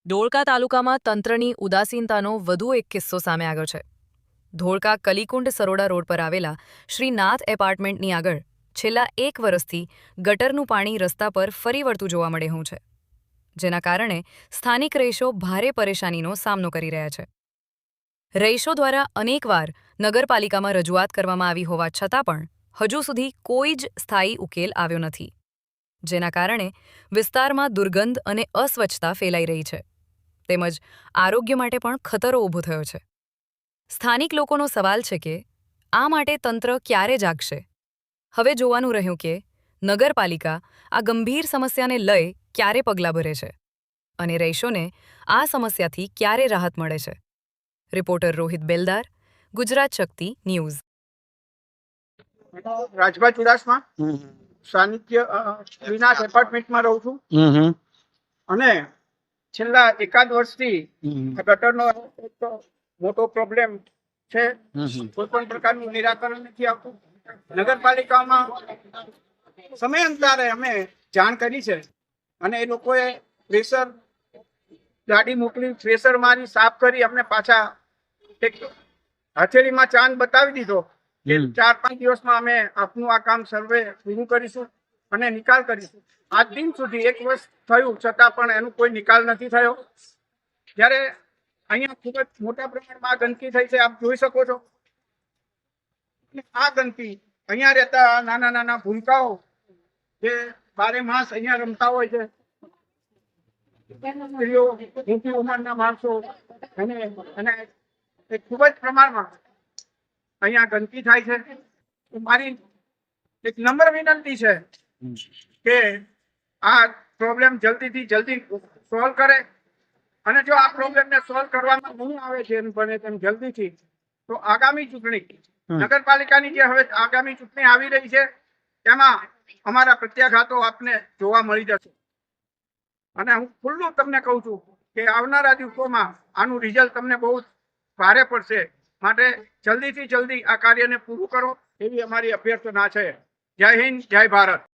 ધોળકા તાલુકામાં તંત્રની ઉદાસીનતાનો વધુ એક કિસ્સો સામે આવ્યો છે. ધોળકા કલીકુંડ સરોડા રોડ પર આવેલા શ્રી નાથ એપાર્ટમેન્ટની આગળ છેલ્લા 1 વર્ષથી ગટરનું પાણી રસ્તા પર ફરી વળતું જોવા મળી રહ્યું છે, જેના કારણે સ્થાનિક રહીશો ભારે પરેશાનીનો સામનો કરી રહ્યા છે. રહીશો દ્વારા અનેકવાર નગરપાલિકામાં રજૂઆત કરવામાં આવી હોવા છતાં પણ હજુ સુધી કોઈ જ સ્થાયી ઉકેલ આવ્યો નથી, જેના કારણે વિસ્તારમાં દુર્ગંધ અને અસ્વચ્છતા ફેલાઈ રહી છે, તેમજ આરોગ્ય માટે પણ ખતરો ઊભો થયો છે. સ્થાનિક લોકોનો સવાલ છે કે આ માટે તંત્ર ક્યારે જાગશે? હવે જોવાનું રહ્યું કે નગરપાલિકા આ ગંભીર સમસ્યાને લઈ ક્યારે પગલાં ભરે છે અને રહીશોને આ સમસ્યાથી ક્યારે રાહત મળે છે. રિપોર્ટર રોહિત બેલદાર, ગુજરાત શક્તિ ન્યૂઝ. રાજભા ચુડાસમા સાનિધ્ય શ્રીનાથ એપાર્ટમેન્ટમાં રહું છું અને છેલ્લા એકાદ વર્ષથી ગટરનો એક મોટો પ્રોબ્લેમ છે. કોઈ પણ પ્રકારનું નિરાકરણ નથી આવતું. નગરપાલિકામાં સમયાંતરે અમે જાણ કરી છે અને એ લોકોએ પ્રેશર ગાડી મોકલી, પ્રેશર મારી, સાફ કરી અમને પાછા એક હથેળીમાં ચાંદ બતાવી દીધો કે 4-5 દિવસમાં અમે આપનું આ કામ સર્વે પૂરું કરીશું અને નિકાલ કરીશું. આજ દિન સુધી 1 વર્ષ થયું છતાં પણ એનો કોઈ નિકાલ નથી થયો. જ્યારે અહીંયા ખૂબ જ મોટા પ્રમાણમાં ગંદકી થઈ છે, આપ જોઈ શકો છો. આ ગંદકી અહીંયા રહેતા નાના નાના ભૂલકાઓ જે 12 માસ અહીંયા રમતા હોય છે, સ્ત્રીઓ, મોટી ઉંમરના માણસો અને ખૂબ જ પ્રમાણમાં અહીંયા ગંદકી થાય છે. મારી એક નમ્ર વિનંતી છે કે આ પ્રોબ્લેમ જલ્દીથી જલ્દી સોલ્વ કરે અને જો આ પ્રોબ્લેમને સોલ્વ કરવામાં નહીં આવે છે એમ બને તેમ જલ્દીથી, તો આગામી ચૂંટણી નગરપાલિકાની જે હવે આગામી ચૂંટણી આવી રહી છે તેમાં અમારા પ્રત્યાઘાતો આપને જોવા મળી જશે. અને હું ખુલ્લું તમને કહું છું કે આવનારા દિવસોમાં આનું રિઝલ્ટ તમને બહુ ભારે પડશે. માટે જલ્દીથી જલ્દી આ કાર્યને પૂરું કરો એવી અમારી અભ્યર્થના છે. જય હિન્દ, જય ભારત.